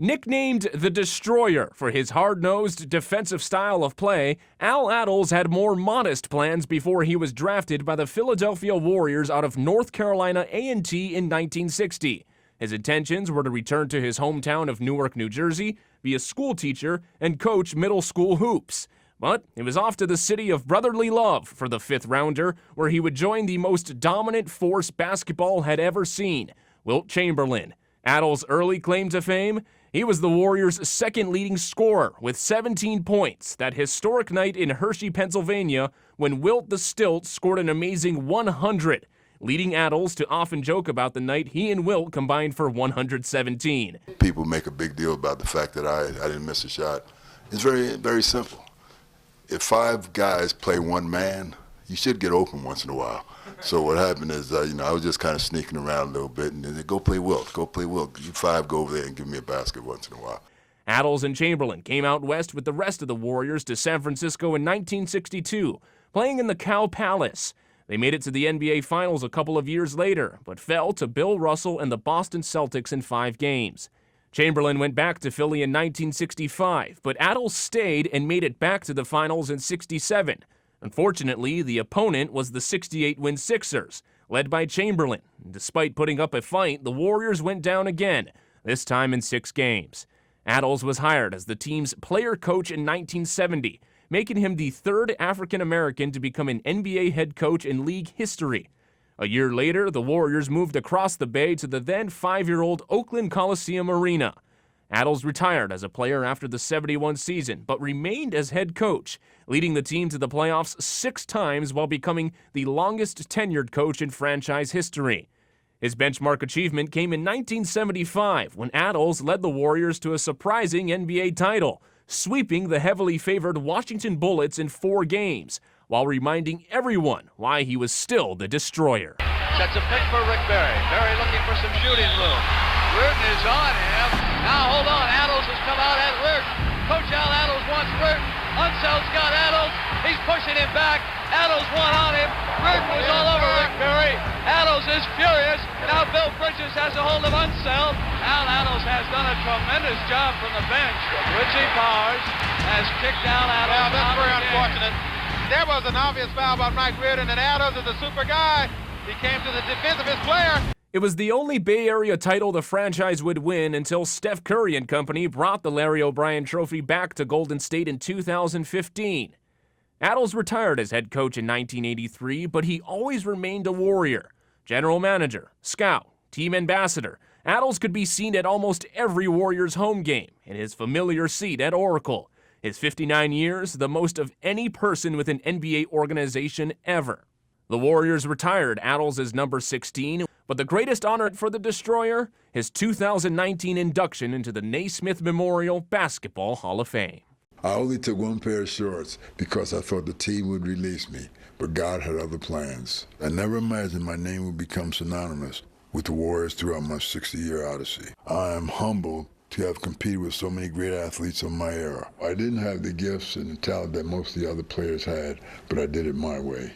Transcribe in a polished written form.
Nicknamed the Destroyer for his hard-nosed defensive style of play, Al Attles had more modest plans before he was drafted by the Philadelphia Warriors out of North Carolina A&T in 1960. His intentions were to return to his hometown of Newark, New Jersey, be a school teacher, and coach middle school hoops. But it was off to the city of brotherly love for the fifth rounder, where he would join the most dominant force basketball had ever seen, Wilt Chamberlain. Attles' early claim to fame? He was the Warriors' second leading scorer with 17 points that historic night in Hershey, Pennsylvania, when Wilt the Stilt scored an amazing 100, leading Attles to often joke about the night he and Wilt combined for 117. People make a big deal about the fact that I didn't miss a shot. It's very, very simple. If five guys play one man, you should get open once in a while. So what happened is, I was just kind of sneaking around a little bit, and then go play Wilt. You five go over there and give me a basket once in a while. Attles and Chamberlain came out west with the rest of the Warriors to San Francisco in 1962, playing in the Cow Palace. They made it to the NBA Finals a couple of years later, but fell to Bill Russell and the Boston Celtics in 5 games. Chamberlain went back to Philly in 1965, but Attles stayed and made it back to the finals in 67. Unfortunately, the opponent was the 68-win Sixers, led by Chamberlain. Despite putting up a fight, the Warriors went down again, this time in 6 games. Attles was hired as the team's player coach in 1970, making him the third African-American to become an NBA head coach in league history. A year later, the Warriors moved across the bay to the then 5-year-old Oakland Coliseum Arena. Attles retired as a player after the 71 season, but remained as head coach, leading the team to the playoffs 6 times while becoming the longest tenured coach in franchise history. His benchmark achievement came in 1975 when Attles led the Warriors to a surprising NBA title, sweeping the heavily favored Washington Bullets in 4 games, while reminding everyone why he was still the Destroyer. Sets a pick for Rick Barry. Barry looking for some shooting room. Reardon is on him. Now hold on, Attles has come out at Reardon. Coach Al Attles wants Reardon. Unsell's got Attles. He's pushing him back. Attles one on him. Reardon was all over Rick Barry. Attles is furious. Now Bill Bridges has a hold of Unseld. Al Attles has done a tremendous job from the bench. Richie Powers has kicked Al Attles. Yeah, that's very unfortunate. There was an obvious foul by Mike Reardon, and Attles is a super guy. He came to the defense of his player. It was the only Bay Area title the franchise would win until Steph Curry and company brought the Larry O'Brien Trophy back to Golden State in 2015. Attles retired as head coach in 1983, but he always remained a Warrior. General manager, scout, team ambassador, Attles could be seen at almost every Warriors home game in his familiar seat at Oracle. His 59 years, the most of any person with an NBA organization ever. The Warriors retired Attles as number 16, but the greatest honor for the Destroyer, his 2019 induction into the Naismith Memorial Basketball Hall of Fame. I only took one pair of shorts because I thought the team would release me, but God had other plans. I never imagined my name would become synonymous with the Warriors throughout my 60-year odyssey. I am humbled to have competed with so many great athletes of my era. I didn't have the gifts and the talent that most of the other players had, but I did it my way.